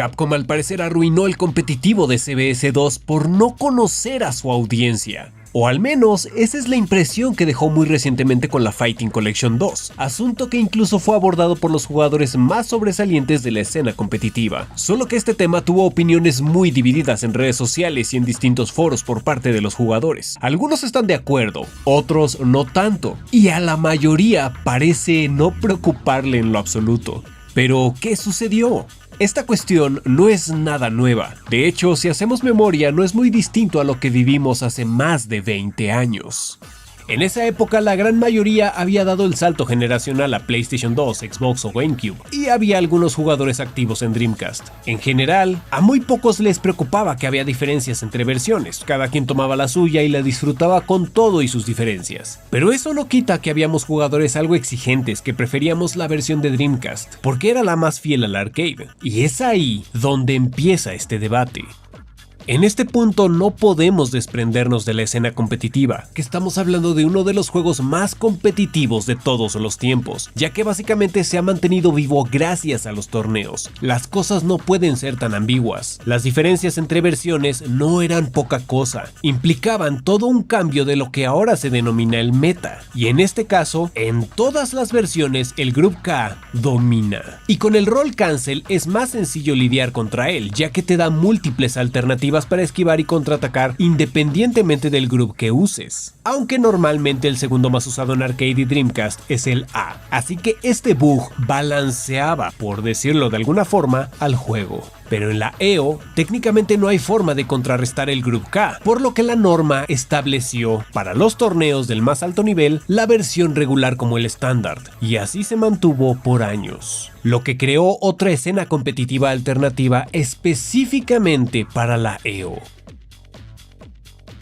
Capcom al parecer arruinó el competitivo de CBS 2 por no conocer a su audiencia. O al menos, esa es la impresión que dejó muy recientemente con la Fighting Collection 2, asunto que incluso fue abordado por los jugadores más sobresalientes de la escena competitiva. Solo que este tema tuvo opiniones muy divididas en redes sociales y en distintos foros por parte de los jugadores. Algunos están de acuerdo, otros no tanto, y a la mayoría parece no preocuparle en lo absoluto. Pero, ¿qué sucedió? Esta cuestión no es nada nueva. De hecho, si hacemos memoria, no es muy distinto a lo que vivimos hace más de 20 años. En esa época la gran mayoría había dado el salto generacional a PlayStation 2, Xbox o GameCube, y había algunos jugadores activos en Dreamcast. En general, a muy pocos les preocupaba que había diferencias entre versiones, cada quien tomaba la suya y la disfrutaba con todo y sus diferencias. Pero eso no quita que habíamos jugadores algo exigentes que preferíamos la versión de Dreamcast, porque era la más fiel al arcade, y es ahí donde empieza este debate. En este punto no podemos desprendernos de la escena competitiva, que estamos hablando de uno de los juegos más competitivos de todos los tiempos, ya que básicamente se ha mantenido vivo gracias a los torneos. Las cosas no pueden ser tan ambiguas. Las diferencias entre versiones no eran poca cosa, implicaban todo un cambio de lo que ahora se denomina el meta, y en este caso, en todas las versiones el Group K domina. Y con el Roll Cancel es más sencillo lidiar contra él, ya que te da múltiples alternativas para esquivar y contraatacar independientemente del group que uses, aunque normalmente el segundo más usado en arcade y Dreamcast es el A, así que este bug balanceaba, por decirlo de alguna forma, al juego. Pero en la EO, técnicamente no hay forma de contrarrestar el Group K, por lo que la norma estableció, para los torneos del más alto nivel, la versión regular como el estándar, y así se mantuvo por años. Lo que creó otra escena competitiva alternativa específicamente para la EO.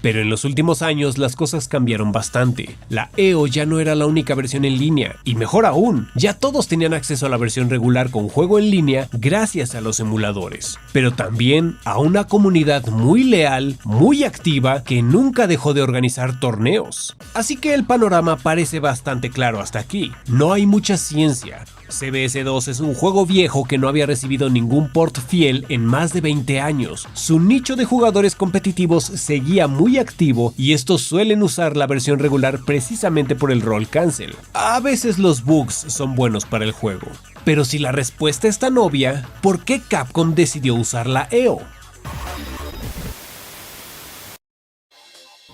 Pero en los últimos años las cosas cambiaron bastante. La EO ya no era la única versión en línea, y mejor aún, ya todos tenían acceso a la versión regular con juego en línea gracias a los emuladores. Pero también a una comunidad muy leal, muy activa, que nunca dejó de organizar torneos. Así que el panorama parece bastante claro hasta aquí. No hay mucha ciencia. CBS 2 es un juego viejo que no había recibido ningún port fiel en más de 20 años. Su nicho de jugadores competitivos seguía muy activo y estos suelen usar la versión regular precisamente por el Roll Cancel. A veces los bugs son buenos para el juego. Pero si la respuesta es tan obvia, ¿por qué Capcom decidió usar la EO?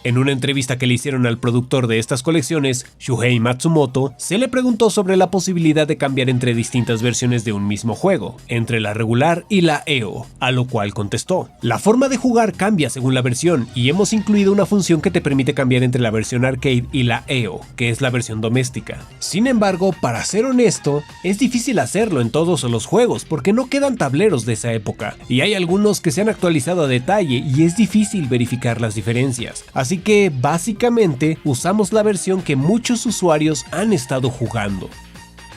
En una entrevista que le hicieron al productor de estas colecciones, Shuhei Matsumoto, se le preguntó sobre la posibilidad de cambiar entre distintas versiones de un mismo juego, entre la regular y la EO, a lo cual contestó: la forma de jugar cambia según la versión y hemos incluido una función que te permite cambiar entre la versión arcade y la EO, que es la versión doméstica. Sin embargo, para ser honesto, es difícil hacerlo en todos los juegos porque no quedan tableros de esa época, y hay algunos que se han actualizado a detalle y es difícil verificar las diferencias. Así que básicamente usamos la versión que muchos usuarios han estado jugando.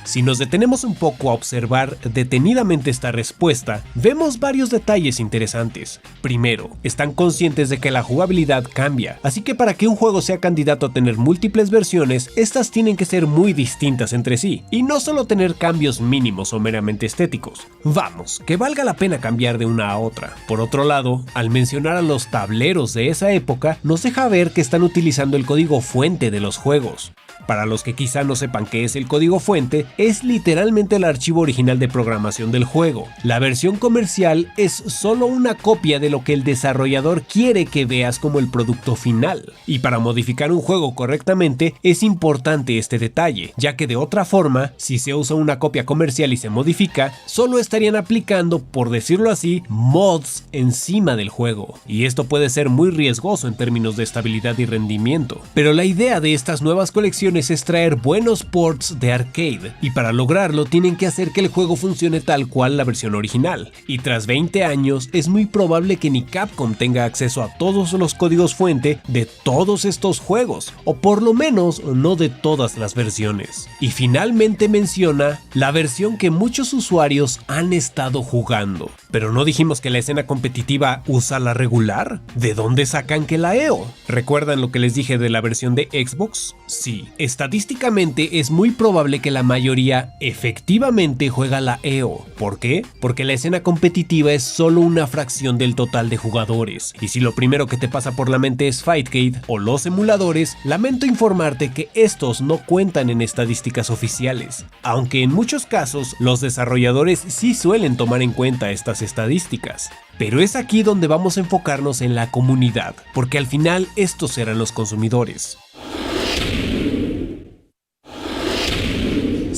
Si nos detenemos un poco a observar detenidamente esta respuesta, vemos varios detalles interesantes. Primero, están conscientes de que la jugabilidad cambia, así que para que un juego sea candidato a tener múltiples versiones, estas tienen que ser muy distintas entre sí, y no solo tener cambios mínimos o meramente estéticos. Vamos, que valga la pena cambiar de una a otra. Por otro lado, al mencionar a los tableros de esa época, nos deja ver que están utilizando el código fuente de los juegos. Para los que quizá no sepan qué es el código fuente, es literalmente el archivo original de programación del juego. La versión comercial es solo una copia de lo que el desarrollador quiere que veas como el producto final. Y para modificar un juego correctamente es importante este detalle, ya que de otra forma, si se usa una copia comercial y se modifica, solo estarían aplicando, por decirlo así, mods encima del juego. Y esto puede ser muy riesgoso en términos de estabilidad y rendimiento. Pero la idea de estas nuevas colecciones es traer buenos ports de arcade, y para lograrlo tienen que hacer que el juego funcione tal cual la versión original. Y tras 20 años es muy probable que ni Capcom tenga acceso a todos los códigos fuente de todos estos juegos, o por lo menos no de todas las versiones. Y finalmente menciona la versión que muchos usuarios han estado jugando. Pero no dijimos que la escena competitiva usa la regular. ¿De dónde sacan que la EO? ¿Recuerdan lo que les dije de la versión de Xbox? Sí, estadísticamente es muy probable que la mayoría mayoría efectivamente juega la EO. ¿Por qué? Porque la escena competitiva es solo una fracción del total de jugadores, y si lo primero que te pasa por la mente es Fightcade o los emuladores, lamento informarte que estos no cuentan en estadísticas oficiales, aunque en muchos casos los desarrolladores sí suelen tomar en cuenta estas estadísticas. Pero es aquí donde vamos a enfocarnos en la comunidad, porque al final estos serán los consumidores.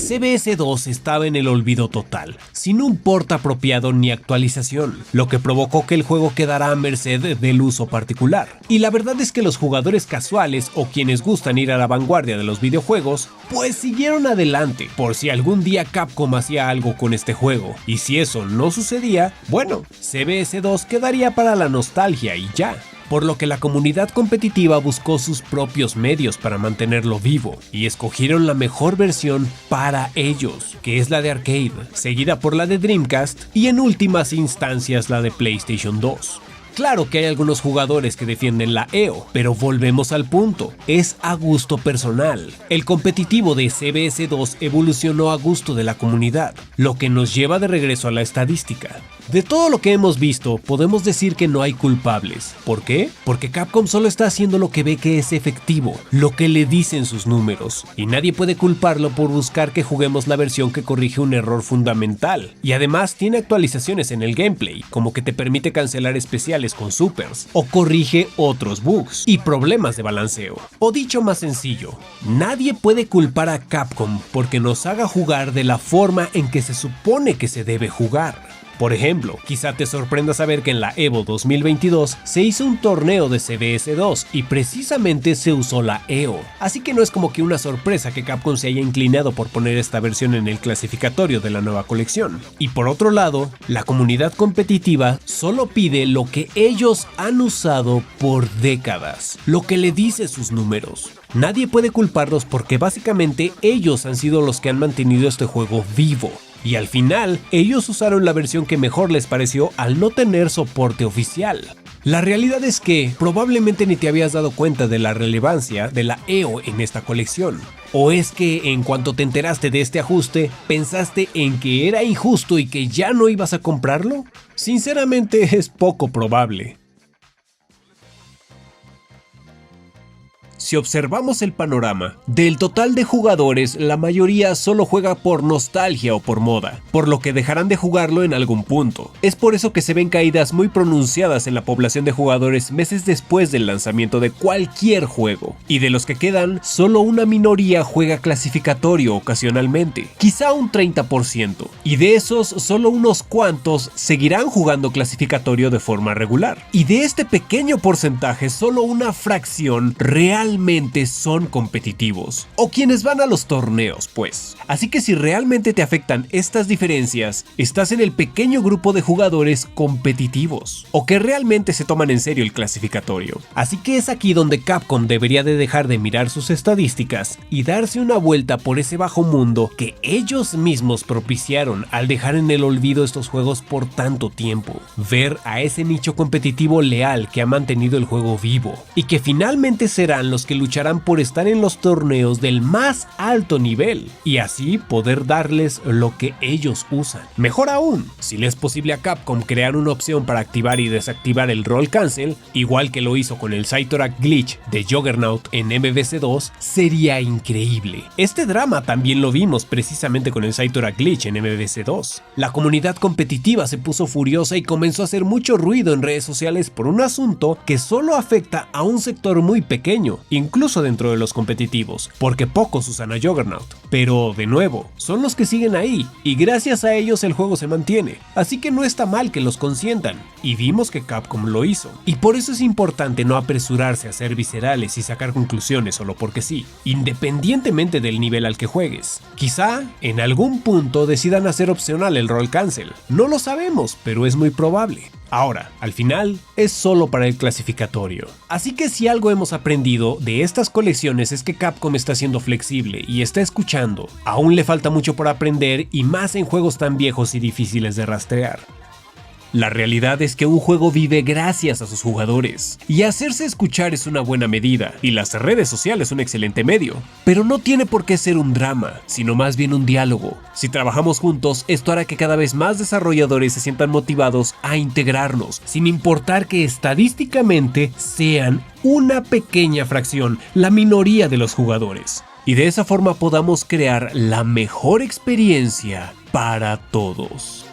CBS 2 estaba en el olvido total, sin un port apropiado ni actualización, lo que provocó que el juego quedara a merced del uso particular. Y la verdad es que los jugadores casuales o quienes gustan ir a la vanguardia de los videojuegos, pues siguieron adelante, por si algún día Capcom hacía algo con este juego. Y si eso no sucedía, bueno, CBS 2 quedaría para la nostalgia y ya. Por lo que la comunidad competitiva buscó sus propios medios para mantenerlo vivo, y escogieron la mejor versión para ellos, que es la de arcade, seguida por la de Dreamcast y en últimas instancias la de PlayStation 2. Claro que hay algunos jugadores que defienden la EO, pero volvemos al punto, es a gusto personal. El competitivo de CBS 2 evolucionó a gusto de la comunidad, lo que nos lleva de regreso a la estadística. De todo lo que hemos visto, podemos decir que no hay culpables. ¿Por qué? Porque Capcom solo está haciendo lo que ve que es efectivo, lo que le dicen sus números, y nadie puede culparlo por buscar que juguemos la versión que corrige un error fundamental. Y además tiene actualizaciones en el gameplay, como que te permite cancelar especiales con supers, o corrige otros bugs y problemas de balanceo. O dicho más sencillo, nadie puede culpar a Capcom porque nos haga jugar de la forma en que se supone que se debe jugar. Por ejemplo, quizá te sorprenda saber que en la EVO 2022 se hizo un torneo de CBS 2 y precisamente se usó la EO, así que no es como que una sorpresa que Capcom se haya inclinado por poner esta versión en el clasificatorio de la nueva colección. Y por otro lado, la comunidad competitiva solo pide lo que ellos han usado por décadas, lo que le dice sus números. Nadie puede culparlos porque básicamente ellos han sido los que han mantenido este juego vivo. Y al final, ellos usaron la versión que mejor les pareció al no tener soporte oficial. La realidad es que probablemente ni te habías dado cuenta de la relevancia de la EO en esta colección. ¿O es que en cuanto te enteraste de este ajuste, pensaste en que era injusto y que ya no ibas a comprarlo? Sinceramente es poco probable. Si observamos el panorama, del total de jugadores, la mayoría solo juega por nostalgia o por moda, por lo que dejarán de jugarlo en algún punto. Es por eso que se ven caídas muy pronunciadas en la población de jugadores meses después del lanzamiento de cualquier juego. Y de los que quedan, solo una minoría juega clasificatorio ocasionalmente, quizá un 30%. Y de esos, solo unos cuantos seguirán jugando clasificatorio de forma regular. Y de este pequeño porcentaje, solo una fracción realmente son competitivos, o quienes van a los torneos, pues. Así que si realmente te afectan estas diferencias, estás en el pequeño grupo de jugadores competitivos, o que realmente se toman en serio el clasificatorio. Así que es aquí donde Capcom debería de dejar de mirar sus estadísticas y darse una vuelta por ese bajo mundo que ellos mismos propiciaron al dejar en el olvido estos juegos por tanto tiempo. Ver a ese nicho competitivo leal que ha mantenido el juego vivo, y que finalmente serán los que lucharán por estar en los torneos del más alto nivel y así poder darles lo que ellos usan. Mejor aún, si le es posible a Capcom crear una opción para activar y desactivar el roll cancel, igual que lo hizo con el Cyttorak glitch de Juggernaut en MVC 2, sería increíble. Este drama también lo vimos precisamente con el Cyttorak glitch en MVC 2. La comunidad competitiva se puso furiosa y comenzó a hacer mucho ruido en redes sociales por un asunto que solo afecta a un sector muy pequeño, incluso dentro de los competitivos, porque pocos usan a Juggernaut. Pero de nuevo, son los que siguen ahí, y gracias a ellos el juego se mantiene, así que no está mal que los consientan, y vimos que Capcom lo hizo. Y por eso es importante no apresurarse a ser viscerales y sacar conclusiones solo porque sí, independientemente del nivel al que juegues. Quizá en algún punto decidan hacer opcional el roll cancel, no lo sabemos, pero es muy probable. Ahora, al final, es solo para el clasificatorio. Así que si algo hemos aprendido de estas colecciones es que Capcom está siendo flexible y está escuchando. Aún le falta mucho por aprender y más en juegos tan viejos y difíciles de rastrear. La realidad es que un juego vive gracias a sus jugadores, y hacerse escuchar es una buena medida, y las redes sociales un excelente medio. Pero no tiene por qué ser un drama, sino más bien un diálogo. Si trabajamos juntos, esto hará que cada vez más desarrolladores se sientan motivados a integrarnos, sin importar que estadísticamente sean una pequeña fracción, la minoría de los jugadores. Y de esa forma podamos crear la mejor experiencia para todos.